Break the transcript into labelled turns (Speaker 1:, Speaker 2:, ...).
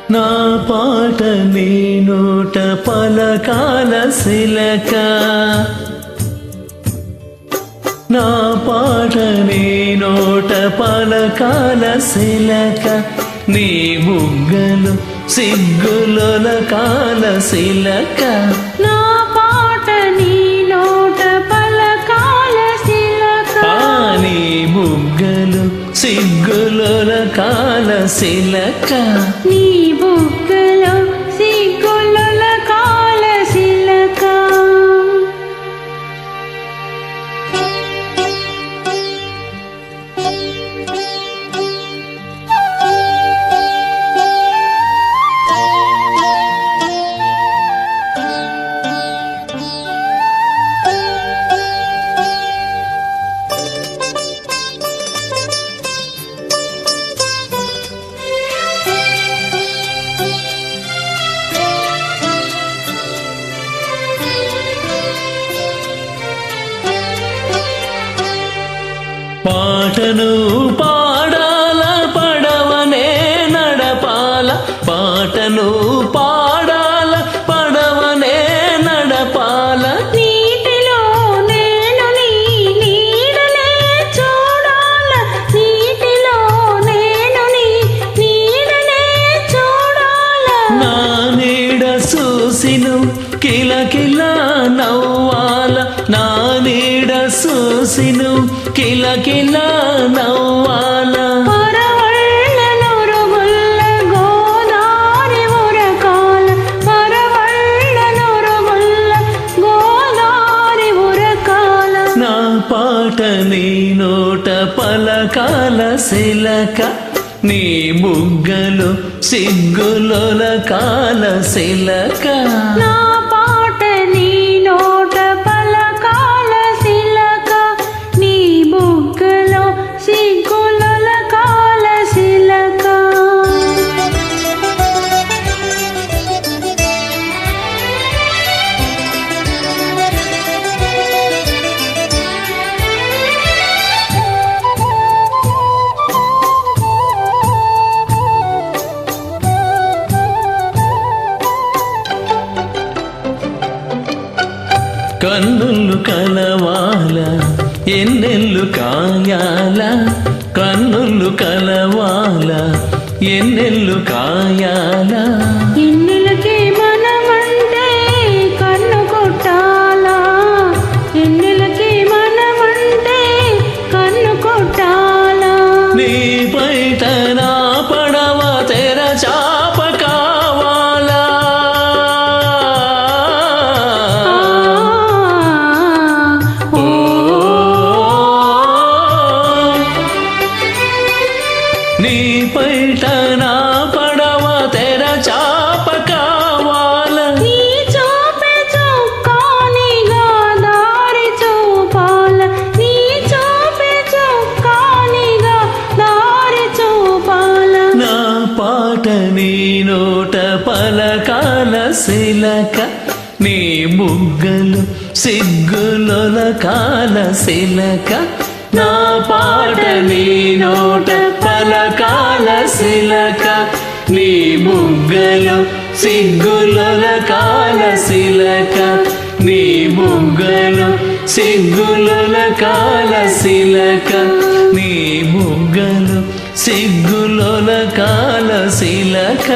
Speaker 1: నా పాట నీ నోట పలకాల శిలక నా పాట నీ నోట పలకాల శిలక నీ బుగ్గలు సిగ్గులొల కాల శిలక
Speaker 2: నా పాట నీ నోట పలకాల శిలక
Speaker 1: నీ బుగ్గలు సిగ్గులొల కాల శిలక
Speaker 2: నీ బుగ్గలో సిగ్గులొల కాల శిలక
Speaker 1: పాటను పాడాల పడవనే నడపాల పాటను పాడాల పడవనే నడపాల
Speaker 2: నీటిలో నేను నీ నీడనే చూడాల నీటిలో నేను నీ నీడనే చూడాల
Speaker 1: నా నీడ చూసిను కిలకిల నవ్వాల నా నీడ చూసిను కిలకిల నవ్వాల
Speaker 2: పరవళ్ళ నొరుగుల్ల గోదారి ఉరకాల పరవళ్ళ నొరుగుల్ల గోదారి ఉరకాల
Speaker 1: నా పాట నీ నోట పలకాల శిలక నీ బుగ్గలు సిగ్గులొల కాల శిలక
Speaker 2: నా పాట నీ నోట పలకాల శిలక నీ బుగ్గలో సిగ్గులొల కాల శిలక
Speaker 1: కన్నులు కలవాల ఎన్నెల్లు కాయాల కన్నులు కలవాల ఎన్నెల్లు కాయాల
Speaker 2: ఎన్నెలకి మనమంటే కన్ను కొట్టాలా ఎన్నెలకి మనమంటే కన్ను కొట్టాలా
Speaker 1: నీ పైట నా పడవ తెర చాప కావాలా
Speaker 2: ఓ
Speaker 1: నీ పైట నా పడవ తెర చాప కావాల
Speaker 2: నీ చూపే చుక్కానిగా దారి చూపాల నీ చూపే చుక్కానిగా దారి చూపాల
Speaker 1: నా పాట నీ నోట పలకాల శిలక నీ బుగ్గలు సిగ్గులొల కాల శిలక నా పాట నీ నోట పలకాల శిలక నీ బుగ్గలు సిగ్గులొల కాల శిలక నీ బుగ్గలు సిగ్గులొల కాల శిలక నీ బుగ్గలు సిగ్గులొల కాల శిలక